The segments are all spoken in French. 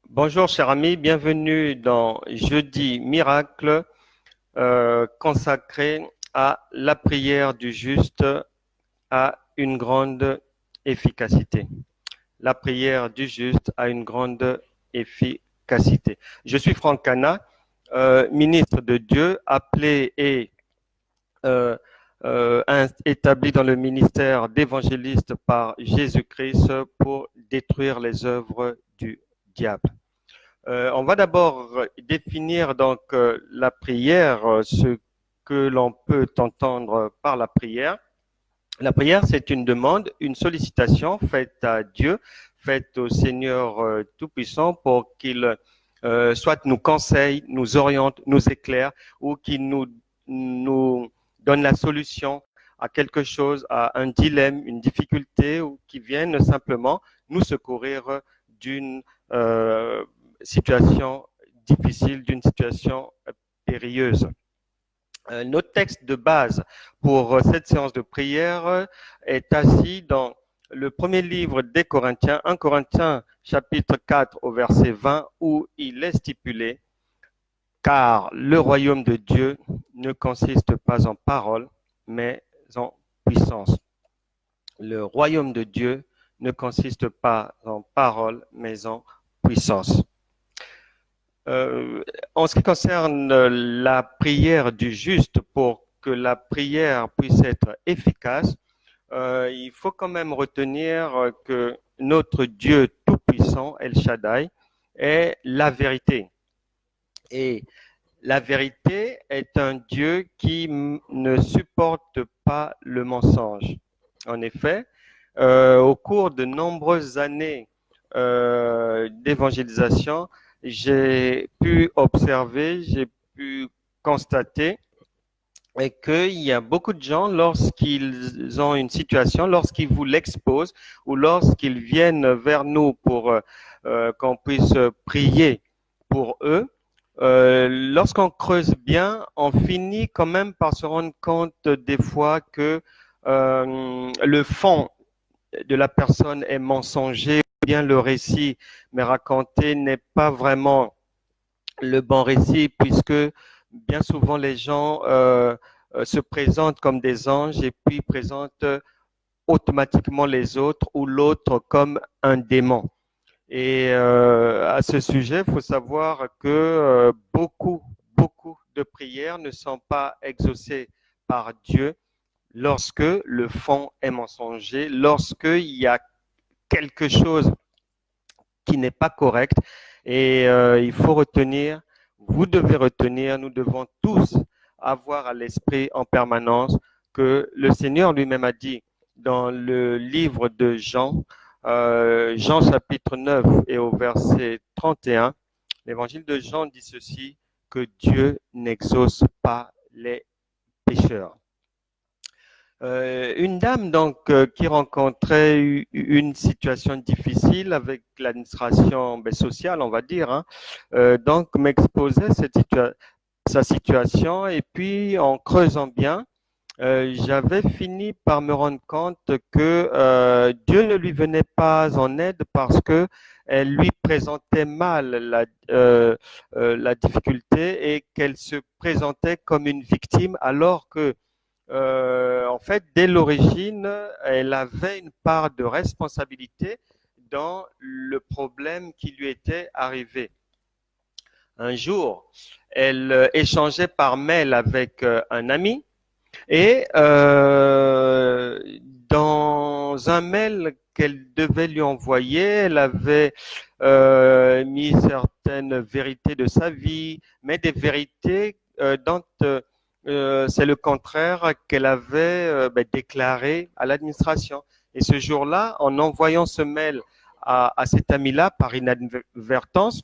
Bonjour cher ami, bienvenue dans Jeudi Miracle consacré à la prière du juste a une grande efficacité. La prière du juste a une grande efficacité. Je suis Franck Cana, ministre de Dieu, appelé et euh, établi dans le ministère d'évangéliste par Jésus-Christ pour détruire les œuvres du diable. On va d'abord définir donc la prière, ce que l'on peut entendre par la prière. La prière, c'est une demande, une sollicitation faite à Dieu, faite au Seigneur Tout-Puissant pour qu'il soit nous conseille, nous oriente, nous éclaire ou qu'il nous donne la solution à quelque chose, à un dilemme, une difficulté ou qui vienne simplement nous secourir d'une situation difficile, d'une situation périlleuse. Notre texte de base pour cette séance de prière est assis dans le premier livre des Corinthiens, 1 Corinthiens chapitre 4 au verset 20, où il est stipulé, car le royaume de Dieu ne consiste pas en parole, mais en puissance. Le royaume de Dieu ne consiste pas en parole, mais en puissance. En ce qui concerne la prière du juste, pour que la prière puisse être efficace, il faut quand même retenir que notre Dieu tout-puissant, El Shaddai, est la vérité. Et la vérité est un Dieu qui ne supporte pas le mensonge. En effet, au cours de nombreuses années d'évangélisation, j'ai pu observer, j'ai pu constater qu'il y a beaucoup de gens, lorsqu'ils ont une situation, lorsqu'ils vous l'exposent ou lorsqu'ils viennent vers nous pour qu'on puisse prier pour eux, lorsqu'on creuse bien, on finit quand même par se rendre compte des fois que le fond de la personne est mensonger, ou bien le récit mais raconté n'est pas vraiment le bon récit, puisque bien souvent les gens se présentent comme des anges et puis présentent automatiquement les autres ou l'autre comme un démon. Et à ce sujet, il faut savoir que beaucoup de prières ne sont pas exaucées par Dieu lorsque le fond est mensonger, lorsqu'il y a quelque chose qui n'est pas correct. Et il faut retenir, vous devez retenir, nous devons tous avoir à l'esprit en permanence que le Seigneur lui-même a dit dans le livre de Jean, Jean chapitre 9 et au verset 31, l'évangile de Jean dit ceci, que Dieu n'exauce pas les pécheurs. Une dame donc qui rencontrait une situation difficile avec l'administration sociale, on va dire, hein, donc m'exposait sa situation et puis en creusant bien, j'avais fini par me rendre compte que Dieu ne lui venait pas en aide parce que elle lui présentait mal la difficulté et qu'elle se présentait comme une victime alors que en fait, dès l'origine, elle avait une part de responsabilité dans le problème qui lui était arrivé. Un jour, elle échangeait par mail avec un ami et dans un mail qu'elle devait lui envoyer, elle avait mis certaines vérités de sa vie, mais des vérités dont c'est le contraire qu'elle avait déclaré à l'administration. Et ce jour-là, en envoyant ce mail à cet ami-là par inadvertance,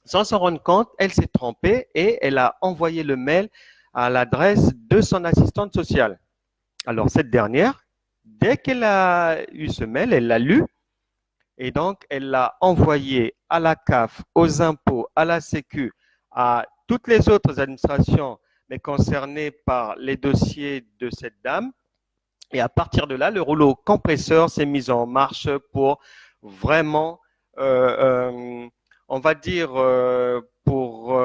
sans s'en rendre compte, elle s'est trompée et elle a envoyé le mail à l'adresse de son assistante sociale. Alors cette dernière, dès qu'elle a eu ce mail, elle l'a lu et donc elle l'a envoyé à la CAF, aux impôts, à la Sécu, à toutes les autres administrations mais concernées par les dossiers de cette dame. Et à partir de là, le rouleau compresseur s'est mis en marche pour vraiment on va dire, pour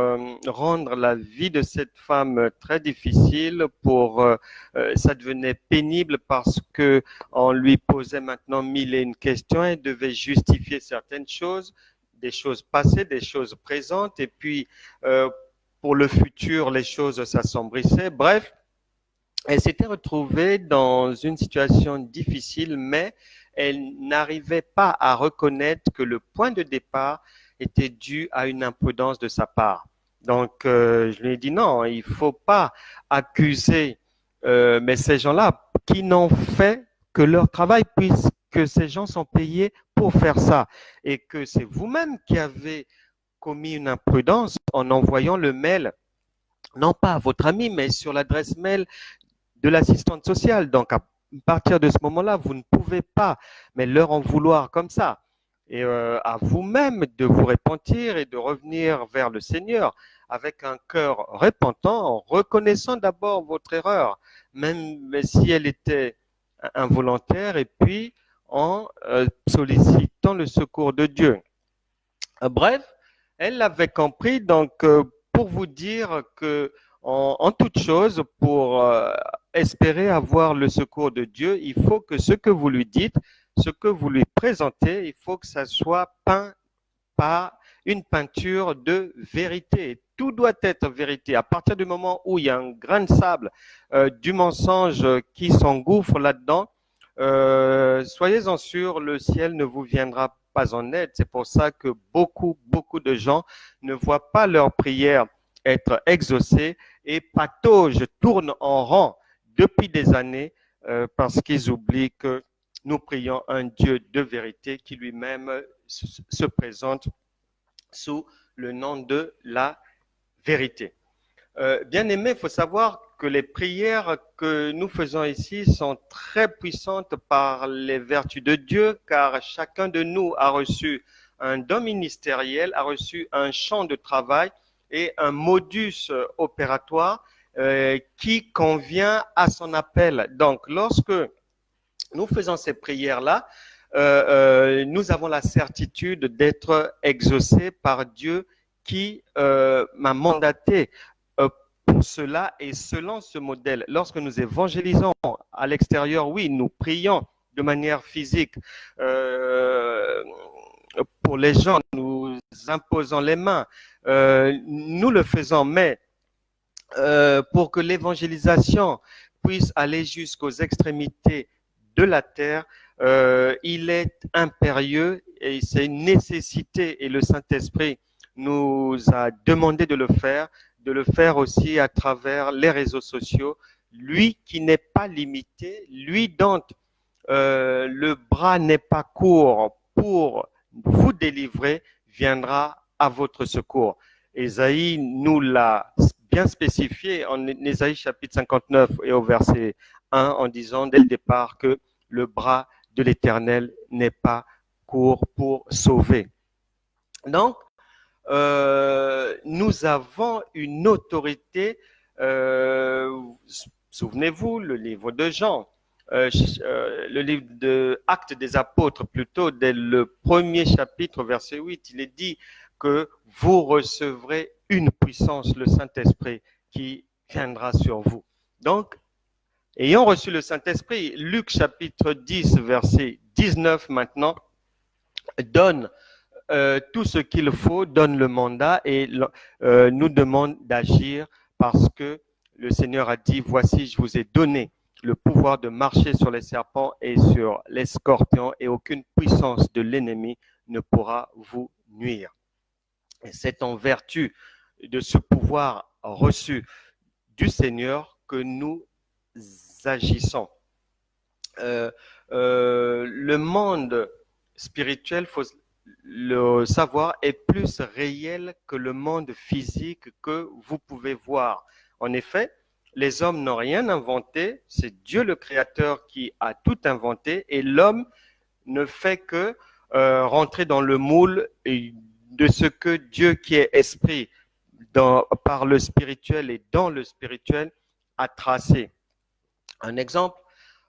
rendre la vie de cette femme très difficile, ça devenait pénible parce que on lui posait maintenant mille et une questions, elle devait justifier certaines choses, des choses passées, des choses présentes, et puis pour le futur, les choses s'assombrissaient. Bref, elle s'était retrouvée dans une situation difficile, mais elle n'arrivait pas à reconnaître que le point de départ était dû à une imprudence de sa part. Donc, je lui ai dit non, il faut pas accuser mais ces gens-là qui n'ont fait que leur travail, puisque ces gens sont payés pour faire ça, et que c'est vous-même qui avez commis une imprudence en envoyant le mail, non pas à votre ami, mais sur l'adresse mail de l'assistante sociale. Donc, à partir de ce moment-là, vous ne pouvez pas, mais leur en vouloir comme ça. Et à vous-même de vous repentir et de revenir vers le Seigneur avec un cœur repentant, en reconnaissant d'abord votre erreur, même si elle était involontaire, et puis en sollicitant le secours de Dieu. Bref, elle l'avait compris, donc pour vous dire que en toute chose, pour espérer avoir le secours de Dieu, il faut que ce que vous lui dites, ce que vous lui présentez, il faut que ça soit peint par une peinture de vérité. Tout doit être vérité. À partir du moment où il y a un grain de sable du mensonge qui s'engouffre là-dedans, soyez-en sûrs, le ciel ne vous viendra pas en aide. C'est pour ça que beaucoup de gens ne voient pas leur prière être exaucée et pataugent, tournent en rond depuis des années parce qu'ils oublient que nous prions un Dieu de vérité qui lui-même se présente sous le nom de la vérité. Bien aimé, il faut savoir que les prières que nous faisons ici sont très puissantes par les vertus de Dieu, car chacun de nous a reçu un don ministériel, a reçu un champ de travail et un modus opératoire qui convient à son appel. Donc, lorsque nous faisons ces prières-là, nous avons la certitude d'être exaucés par Dieu qui m'a mandaté pour cela et selon ce modèle. Lorsque nous évangélisons à l'extérieur, oui, nous prions de manière physique pour les gens, nous imposons les mains, nous le faisons, mais pour que l'évangélisation puisse aller jusqu'aux extrémités de la terre, il est impérieux et c'est une nécessité et le Saint-Esprit nous a demandé de le faire aussi à travers les réseaux sociaux. Lui qui n'est pas limité, lui dont le bras n'est pas court pour vous délivrer, viendra à votre secours. Ésaïe nous l'a bien spécifié en Ésaïe chapitre 59 et au verset 1 en disant dès le départ que le bras de l'Éternel n'est pas court pour sauver. Donc, nous avons une autorité, souvenez-vous, le livre de Jean, le livre de Actes des Apôtres plutôt, dès le premier chapitre, verset 8, il est dit que vous recevrez une puissance, le Saint-Esprit, qui viendra sur vous. Donc, ayant reçu le Saint-Esprit, Luc chapitre 10, verset 19 maintenant, donne tout ce qu'il faut, donne le mandat et nous demande d'agir parce que le Seigneur a dit, voici, je vous ai donné le pouvoir de marcher sur les serpents et sur les scorpions et aucune puissance de l'ennemi ne pourra vous nuire. Et c'est en vertu de ce pouvoir reçu du Seigneur que nous agissons. Le monde spirituel, faut le savoir, est plus réel que le monde physique que vous pouvez voir. En effet, les hommes n'ont rien inventé, c'est Dieu le Créateur qui a tout inventé et l'homme ne fait que rentrer dans le moule de ce que Dieu qui est esprit par le spirituel et dans le spirituel a tracé. Un exemple,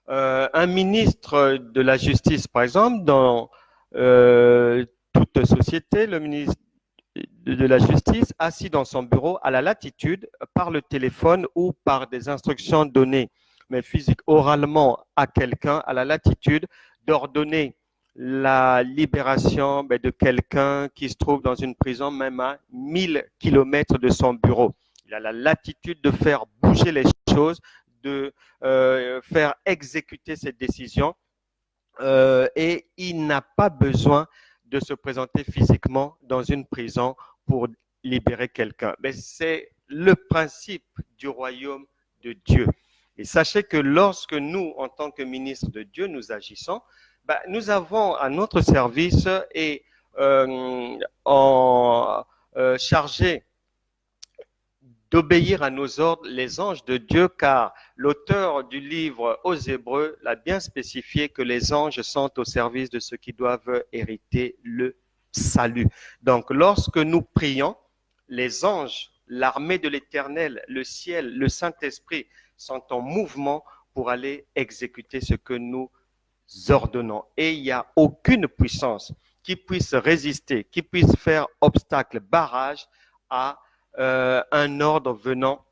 un ministre de la justice, par exemple, dans toute société, le ministre de la justice, assis dans son bureau à la latitude, par le téléphone ou par des instructions données, mais physiques, oralement à quelqu'un à la latitude, d'ordonner la libération de quelqu'un qui se trouve dans une prison même à 1000 kilomètres de son bureau. Il a la latitude de faire bouger les choses, de faire exécuter cette décision et il n'a pas besoin de se présenter physiquement dans une prison pour libérer quelqu'un. Mais c'est le principe du royaume de Dieu. Et sachez que lorsque nous, en tant que ministres de Dieu, nous agissons, nous avons à notre service et chargé d'obéir à nos ordres les anges de Dieu, car l'auteur du livre aux Hébreux l'a bien spécifié que les anges sont au service de ceux qui doivent hériter le salut. Donc, lorsque nous prions, les anges, l'armée de l'Éternel, le ciel, le Saint-Esprit sont en mouvement pour aller exécuter ce que nous ordonnons. Et il n'y a aucune puissance qui puisse résister, qui puisse faire obstacle, barrage à un ordre venant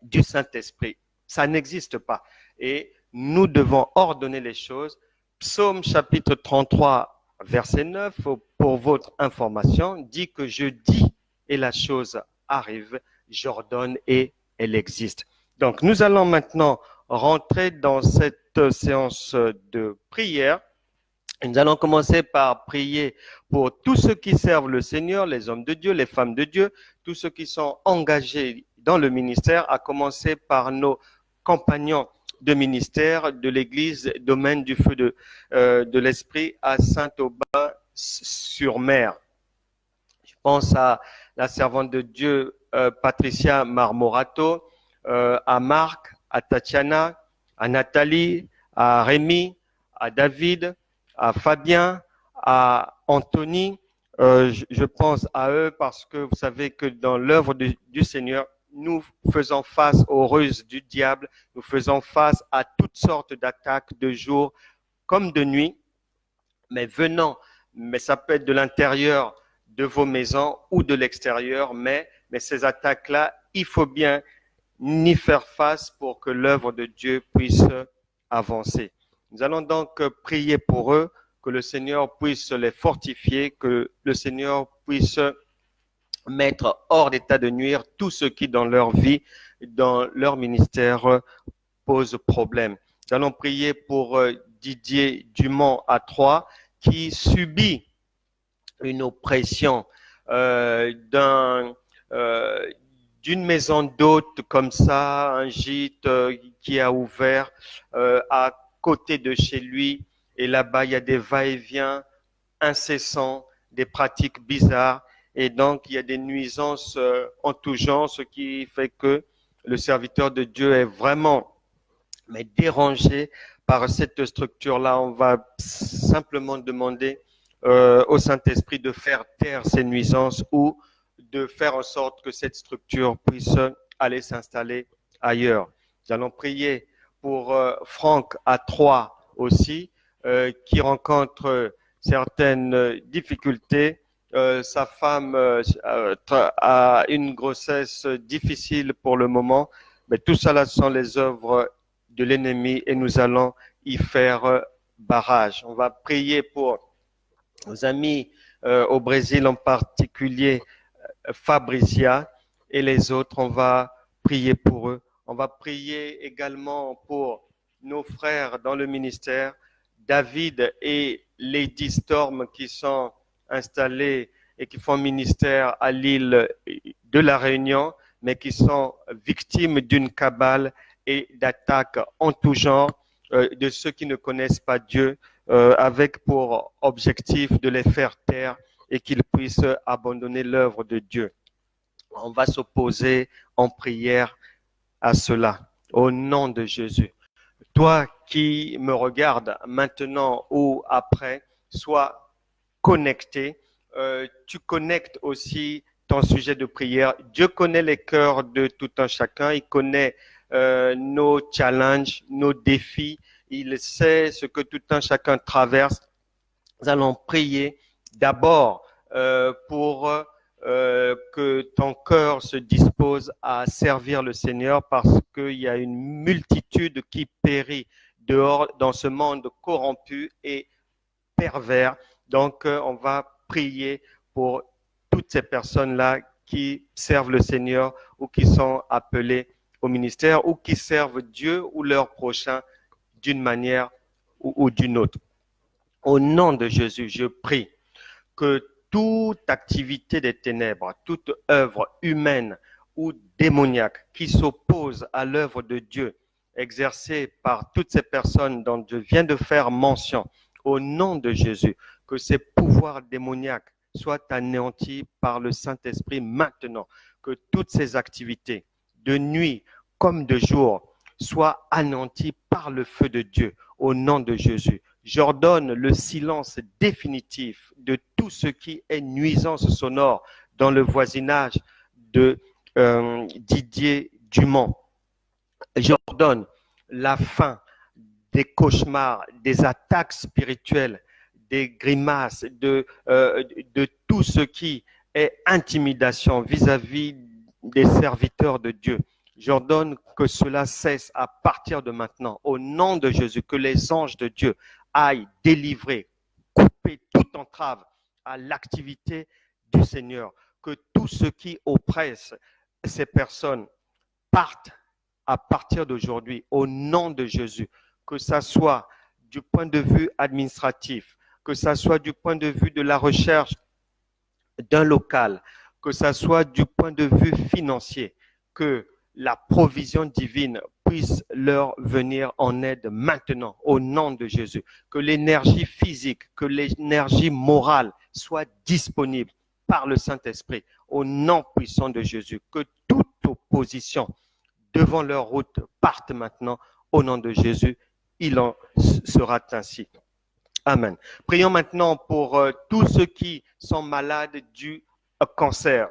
du Saint-Esprit. Ça n'existe pas. Et nous devons ordonner les choses. Psaume chapitre 33, verset 9, pour votre information, dit que je dis et la chose arrive, j'ordonne et elle existe. Donc, nous allons maintenant rentrer dans cette séance de prière. Nous allons commencer par prier pour tous ceux qui servent le Seigneur, les hommes de Dieu, les femmes de Dieu, tous ceux qui sont engagés dans le ministère, à commencer par nos compagnons de ministère de l'Église Domaine du Feu de l'Esprit à Saint-Aubin-sur-Mer. Je pense à la servante de Dieu Patricia Marmorato, à Marc, à Tatiana, à Nathalie, à Rémi, à David, à Fabien, à Anthony. Je pense à eux parce que vous savez que dans l'œuvre du Seigneur, nous faisons face aux ruses du diable, nous faisons face à toutes sortes d'attaques de jour comme de nuit, mais ça peut être de l'intérieur de vos maisons ou de l'extérieur, mais ces attaques-là, il faut bien y faire face pour que l'œuvre de Dieu puisse avancer. Nous allons donc prier pour eux, que le Seigneur puisse les fortifier, que le Seigneur puisse mettre hors d'état de nuire tous ceux qui, dans leur vie, dans leur ministère, posent problème. Nous allons prier pour Didier Dumont à Troyes, qui subit une oppression d'une maison d'hôte comme ça, un gîte qui a ouvert à côté de chez lui. Et là-bas, il y a des va-et-vient incessants, des pratiques bizarres. Et donc, il y a des nuisances en tout genre, ce qui fait que le serviteur de Dieu est vraiment dérangé par cette structure-là. On va simplement demander au Saint-Esprit de faire taire ces nuisances ou de faire en sorte que cette structure puisse aller s'installer ailleurs. Nous allons prier pour Franck à Troyes aussi, qui rencontre certaines difficultés. Sa femme a une grossesse difficile pour le moment, mais tout cela sont les œuvres de l'ennemi et nous allons y faire barrage. On va prier pour nos amis au Brésil, en particulier Fabricia et les autres. On va prier pour eux. On va prier également pour nos frères dans le ministère, David et Lady Storm, qui sont installés et qui font ministère à l'île de la Réunion, mais qui sont victimes d'une cabale et d'attaques en tout genre de ceux qui ne connaissent pas Dieu, avec pour objectif de les faire taire et qu'ils puissent abandonner l'œuvre de Dieu. On va s'opposer en prière à cela, au nom de Jésus. Toi qui me regardes maintenant ou après, sois connecté. Tu connectes aussi ton sujet de prière. Dieu connaît les cœurs de tout un chacun. Il connaît nos challenges, nos défis. Il sait ce que tout un chacun traverse. Nous allons prier d'abord pour que ton cœur se dispose à servir le Seigneur parce qu'il y a une multitude qui périt dehors dans ce monde corrompu et pervers. Donc, on va prier pour toutes ces personnes-là qui servent le Seigneur ou qui sont appelées au ministère ou qui servent Dieu ou leur prochain d'une manière ou d'une autre. Au nom de Jésus, je prie que toute activité des ténèbres, toute œuvre humaine ou démoniaque qui s'oppose à l'œuvre de Dieu exercée par toutes ces personnes dont je viens de faire mention, au nom de Jésus, que ces pouvoirs démoniaques soient anéantis par le Saint-Esprit maintenant, que toutes ces activités de nuit comme de jour soient anéanties par le feu de Dieu, au nom de Jésus. J'ordonne le silence définitif de tout ce qui est nuisance sonore dans le voisinage de Didier Dumont. J'ordonne la fin des cauchemars, des attaques spirituelles, des grimaces, de tout ce qui est intimidation vis-à-vis des serviteurs de Dieu. J'ordonne que cela cesse à partir de maintenant, au nom de Jésus, que les anges de Dieu aillent délivrer, couper toute entrave à l'activité du Seigneur, que tout ce qui oppresse ces personnes parte à partir d'aujourd'hui, au nom de Jésus, que ça soit du point de vue administratif, que ça soit du point de vue de la recherche d'un local, que ça soit du point de vue financier, que la provision divine puisse leur venir en aide maintenant, au nom de Jésus. Que l'énergie physique, que l'énergie morale soit disponible par le Saint-Esprit, au nom puissant de Jésus. Que toute opposition devant leur route parte maintenant, au nom de Jésus. Il en sera ainsi. Amen. Prions maintenant pour tous ceux qui sont malades du cancer.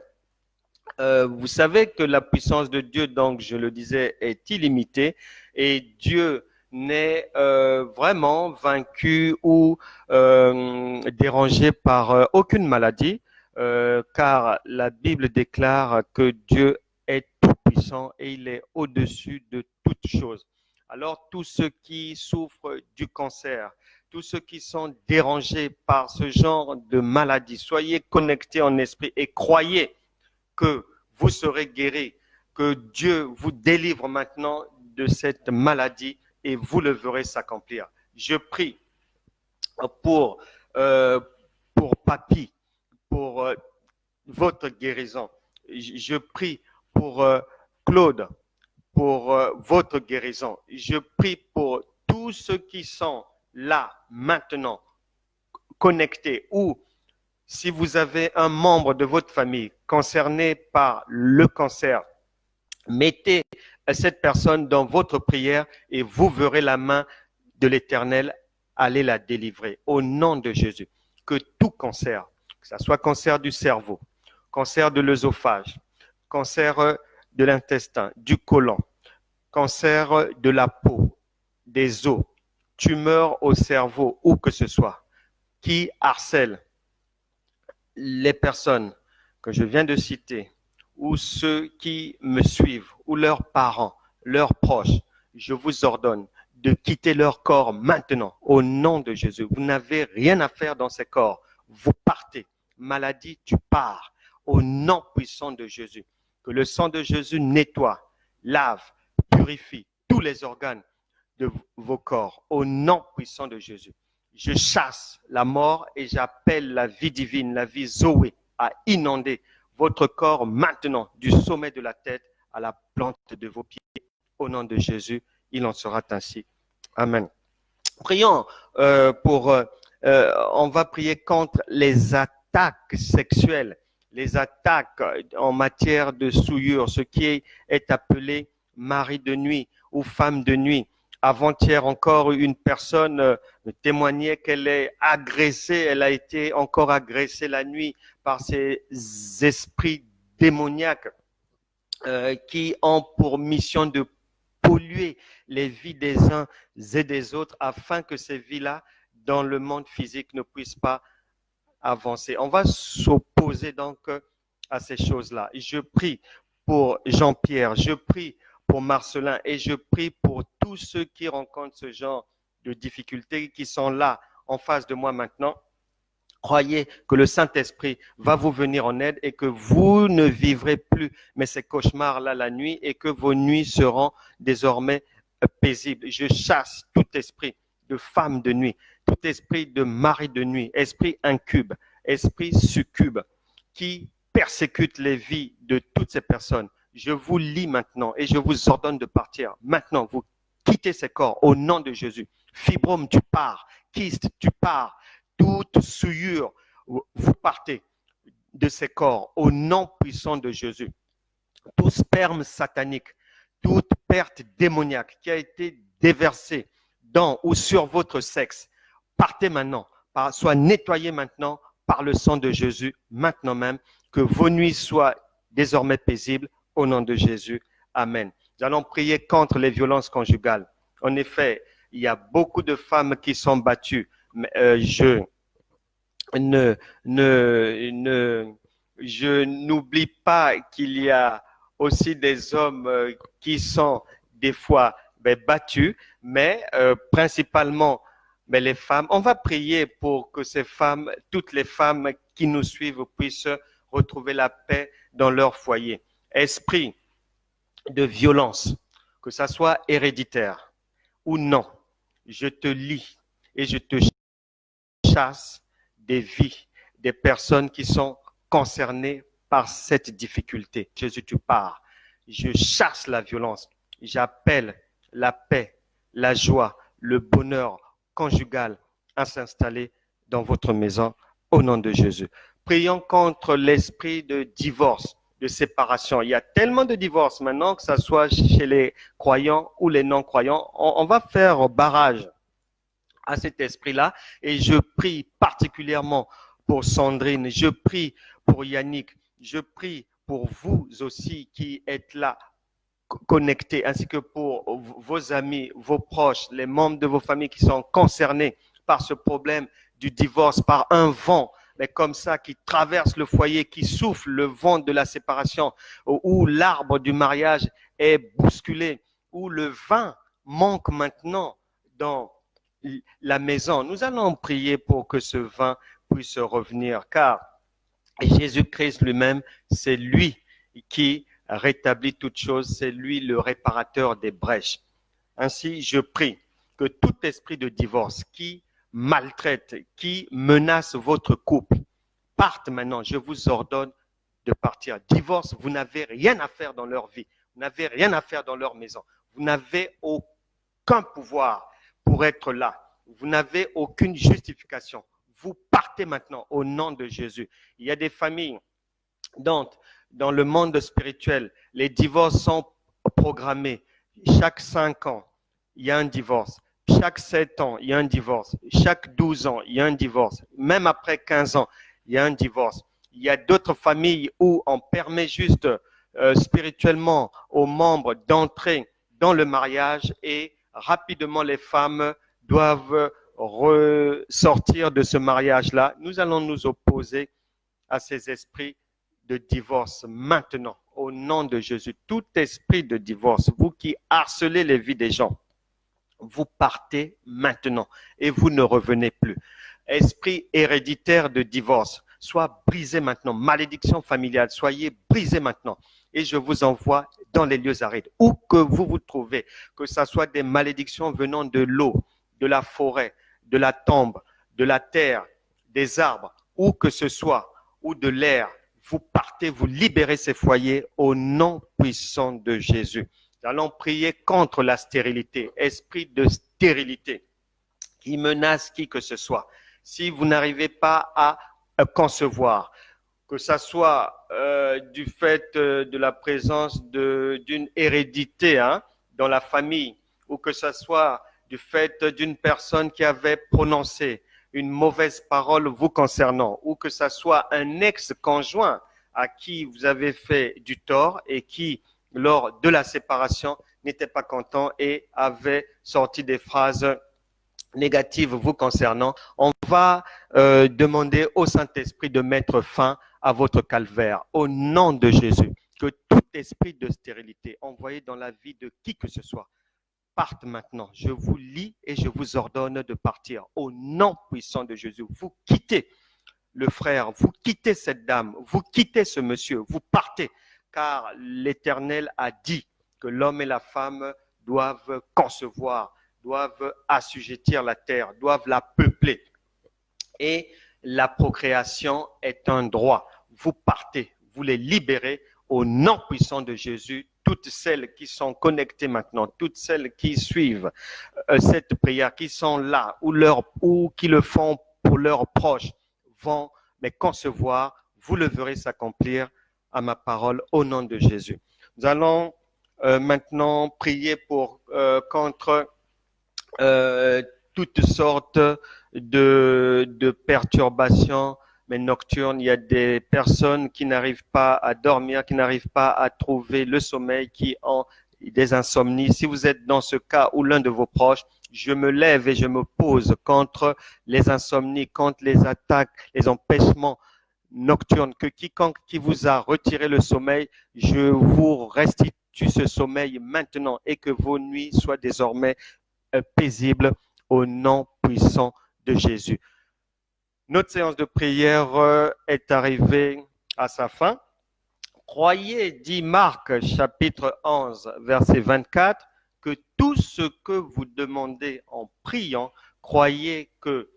Vous savez que la puissance de Dieu, donc je le disais, est illimitée et Dieu n'est vraiment vaincu ou dérangé par aucune maladie, car la Bible déclare que Dieu est tout-puissant et il est au-dessus de toutes choses. Alors tous ceux qui souffrent du cancer, tous ceux qui sont dérangés par ce genre de maladie, soyez connectés en esprit et croyez que vous serez guéris, que Dieu vous délivre maintenant de cette maladie et vous le verrez s'accomplir. Je prie pour Papy, pour votre guérison. Je prie pour Claude, pour votre guérison. Je prie pour tous ceux qui sont là, maintenant, connectés ou si vous avez un membre de votre famille concerné par le cancer, mettez cette personne dans votre prière et vous verrez la main de l'Éternel aller la délivrer. Au nom de Jésus, que tout cancer, que ce soit cancer du cerveau, cancer de l'œsophage, cancer de l'intestin, du côlon, cancer de la peau, des os, tumeur au cerveau, où que ce soit, qui harcèle les personnes que je viens de citer, ou ceux qui me suivent, ou leurs parents, leurs proches, je vous ordonne de quitter leur corps maintenant, au nom de Jésus. Vous n'avez rien à faire dans ces corps. Vous partez. Maladie, tu pars. Au nom puissant de Jésus. Que le sang de Jésus nettoie, lave, purifie tous les organes de vos corps. Au nom puissant de Jésus. Je chasse la mort et j'appelle la vie divine, la vie Zoé, à inonder votre corps maintenant, du sommet de la tête à la plante de vos pieds. Au nom de Jésus, il en sera ainsi. Amen. Prions on va prier contre les attaques sexuelles, les attaques en matière de souillure, ce qui est appelé mari de nuit ou femme de nuit. Avant-hier encore, une personne me témoignait qu'elle est agressée, elle a été encore agressée la nuit par ces esprits démoniaques qui ont pour mission de polluer les vies des uns et des autres afin que ces vies-là, dans le monde physique, ne puissent pas avancer. On va s'opposer donc à ces choses-là. Je prie pour Jean-Pierre, je prie pour Marcelin et je prie pour tous ceux qui rencontrent ce genre de difficultés, qui sont là en face de moi maintenant. Croyez que le Saint-Esprit va vous venir en aide et que vous ne vivrez plus mais ces cauchemars-là la nuit et que vos nuits seront désormais paisibles. Je chasse tout esprit de femme de nuit, tout esprit de mari de nuit, esprit incube, esprit succube qui persécute les vies de toutes ces personnes. Je vous lis maintenant et je vous ordonne de partir. Maintenant, vous quittez ces corps au nom de Jésus. Fibrome, tu pars. Kyste, tu pars. Toute souillure, vous partez de ces corps au nom puissant de Jésus. Tout sperme satanique, toute perte démoniaque qui a été déversée dans ou sur votre sexe, partez maintenant, soit nettoyé maintenant par le sang de Jésus, maintenant même, que vos nuits soient désormais paisibles au nom de Jésus. Amen. Nous allons prier contre les violences conjugales. En effet, il y a beaucoup de femmes qui sont battues. Je n'oublie pas qu'il y a aussi des hommes qui sont des fois battus, mais principalement les femmes. On va prier pour que ces femmes, toutes les femmes qui nous suivent puissent retrouver la paix dans leur foyer. Esprit de violence, que ça soit héréditaire ou non, je te lis et je te chasse des vies, des personnes qui sont concernées par cette difficulté. Jésus, tu pars. Je chasse la violence. J'appelle la paix, la joie, le bonheur conjugal à s'installer dans votre maison au nom de Jésus. Prions contre l'esprit de divorce, de séparation. Il y a tellement de divorces maintenant, que ce soit chez les croyants ou les non-croyants. On va faire barrage à cet esprit-là et je prie particulièrement pour Sandrine, je prie pour Yannick, je prie pour vous aussi qui êtes là connectés, ainsi que pour vos amis, vos proches, les membres de vos familles qui sont concernés par ce problème du divorce, par un vent mais comme ça qui traverse le foyer, qui souffle le vent de la séparation, où l'arbre du mariage est bousculé, où le vin manque maintenant dans la maison. Nous allons prier pour que ce vin puisse revenir, car Jésus-Christ lui-même, c'est lui qui rétablit toutes choses, c'est lui le réparateur des brèches. Ainsi, je prie que tout esprit de divorce qui maltraite, qui menace votre couple, parte maintenant. Je vous ordonne de partir. Divorce, vous n'avez rien à faire dans leur vie, vous n'avez rien à faire dans leur maison, vous n'avez aucun pouvoir pour être là. Vous n'avez aucune justification. Vous partez maintenant au nom de Jésus. Il y a des familles dont, dans le monde spirituel, les divorces sont programmés. Chaque 5 ans, il y a un divorce. Chaque 7 ans, il y a un divorce. Chaque 12 ans, il y a un divorce. Même après 15 ans, il y a un divorce. Il y a d'autres familles où on permet juste spirituellement aux membres d'entrer dans le mariage et rapidement les femmes doivent ressortir de ce mariage-là. Nous allons nous opposer à ces esprits de divorce maintenant, au nom de Jésus. Tout esprit de divorce, vous qui harcelez les vies des gens, vous partez maintenant et vous ne revenez plus. Esprit héréditaire de divorce, soit brisé maintenant. Malédiction familiale, soyez brisés maintenant. Et je vous envoie dans les lieux arides, où que vous vous trouvez, que ce soit des malédictions venant de l'eau, de la forêt, de la tombe, de la terre, des arbres, où que ce soit, ou de l'air, vous partez, vous libérez ces foyers au nom puissant de Jésus. Nous allons prier contre la stérilité, esprit de stérilité qui menace qui que ce soit. Si vous n'arrivez pas à concevoir, que ça soit du fait de la présence d'une hérédité dans la famille, ou que ça soit du fait d'une personne qui avait prononcé une mauvaise parole vous concernant, ou que ça soit un ex-conjoint à qui vous avez fait du tort et qui, lors de la séparation, n'était pas content et avait sorti des phrases négatives vous concernant. On va demander au Saint-Esprit de mettre fin à votre calvaire, au nom de Jésus. Que tout esprit de stérilité envoyé dans la vie de qui que ce soit parte maintenant. Je vous lis et je vous ordonne de partir. Au nom puissant de Jésus, vous quittez le frère, vous quittez cette dame, vous quittez ce monsieur, vous partez, car l'Éternel a dit que l'homme et la femme doivent concevoir, doivent assujettir la terre, doivent la peupler. Et la procréation est un droit. Vous partez, vous les libérez au nom puissant de Jésus. Toutes celles qui sont connectées maintenant, toutes celles qui suivent cette prière, qui sont là ou qui le font pour leurs proches, vont mais concevoir, vous le verrez s'accomplir à ma parole au nom de Jésus. Nous allons maintenant prier contre toutes sortes de perturbations mais nocturnes. Il y a des personnes qui n'arrivent pas à dormir, qui n'arrivent pas à trouver le sommeil, qui ont des insomnies. Si vous êtes dans ce cas ou l'un de vos proches, je me lève et je me pose contre les insomnies, contre les attaques, les empêchements nocturnes, que quiconque qui vous a retiré le sommeil, je vous restitue ce sommeil maintenant et que vos nuits soient désormais paisibles au nom puissant de Jésus. Notre séance de prière est arrivée à sa fin. Croyez, dit Marc, chapitre 11, verset 24, que tout ce que vous demandez en priant, croyez que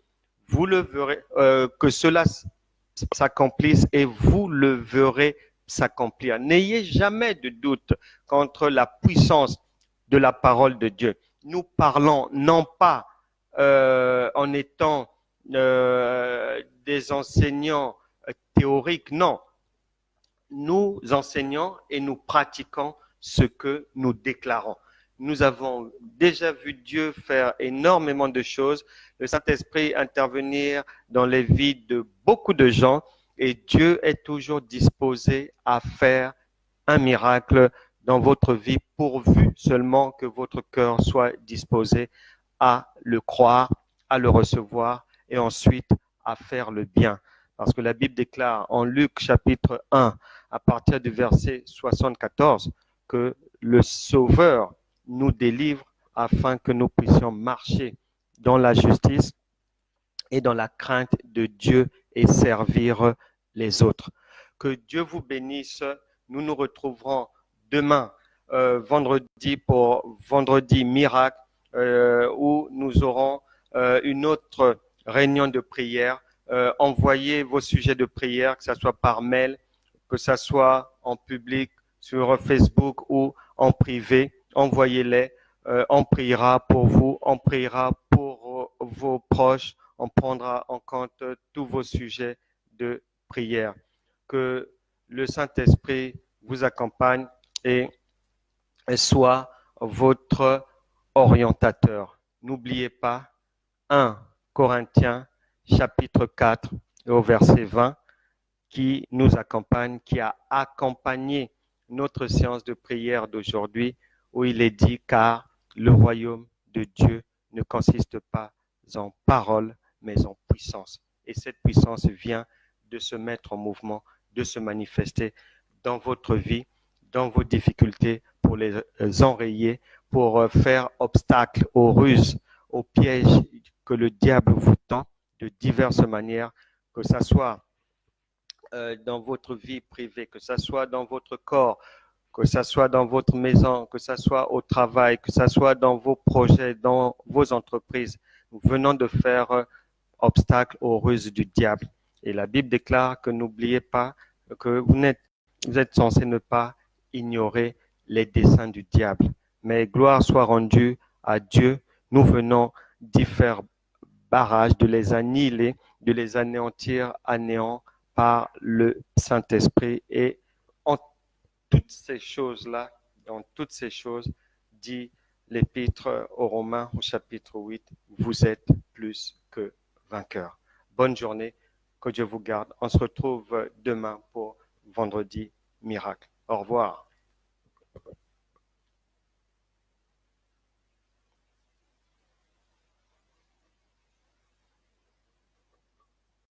vous le verrez, que cela s'accomplisse et vous le verrez s'accomplir. N'ayez jamais de doute contre la puissance de la parole de Dieu. Nous parlons non pas en étant des enseignants théoriques, non. Nous enseignons et nous pratiquons ce que nous déclarons. Nous avons déjà vu Dieu faire énormément de choses, le Saint-Esprit intervenir dans les vies de beaucoup de gens et Dieu est toujours disposé à faire un miracle dans votre vie pourvu seulement que votre cœur soit disposé à le croire, à le recevoir et ensuite à faire le bien. Parce que la Bible déclare en Luc chapitre 1, à partir du verset 74, que le Sauveur nous délivre afin que nous puissions marcher dans la justice et dans la crainte de Dieu et servir les autres. Que Dieu vous bénisse. Nous nous retrouverons demain, vendredi, pour Vendredi Miracle, où nous aurons une autre réunion de prière. Envoyez vos sujets de prière, que ce soit par mail, que ce soit en public, sur Facebook ou en privé. Envoyez-les. On priera pour vous, on priera pour vos proches, on prendra en compte tous vos sujets de prière. Que le Saint-Esprit vous accompagne et soit votre orientateur. N'oubliez pas 1 Corinthiens chapitre 4 au verset 20 qui nous accompagne, qui a accompagné notre séance de prière d'aujourd'hui où il est dit car le royaume de Dieu ne consiste pas en parole mais en puissance. Et cette puissance vient de se mettre en mouvement, de se manifester dans votre vie, dans vos difficultés, pour les enrayer, pour faire obstacle aux ruses, aux pièges que le diable vous tend de diverses manières, que ce soit dans votre vie privée, que ce soit dans votre corps, que ce soit dans votre maison, que ce soit au travail, que ce soit dans vos projets, dans vos entreprises. Nous venons de faire obstacle aux ruses du diable. Et la Bible déclare que n'oubliez pas que vous êtes censé ne pas ignorer les desseins du diable. Mais gloire soit rendue à Dieu. Nous venons d'y faire barrage, de les annihiler, de les anéantir à néant par le Saint-Esprit. Et en toutes ces choses-là, dans toutes ces choses, dit l'Épître aux Romains au chapitre 8, vous êtes plus que vainqueurs. Bonne journée, que Dieu vous garde. On se retrouve demain pour Vendredi Miracle. Au revoir.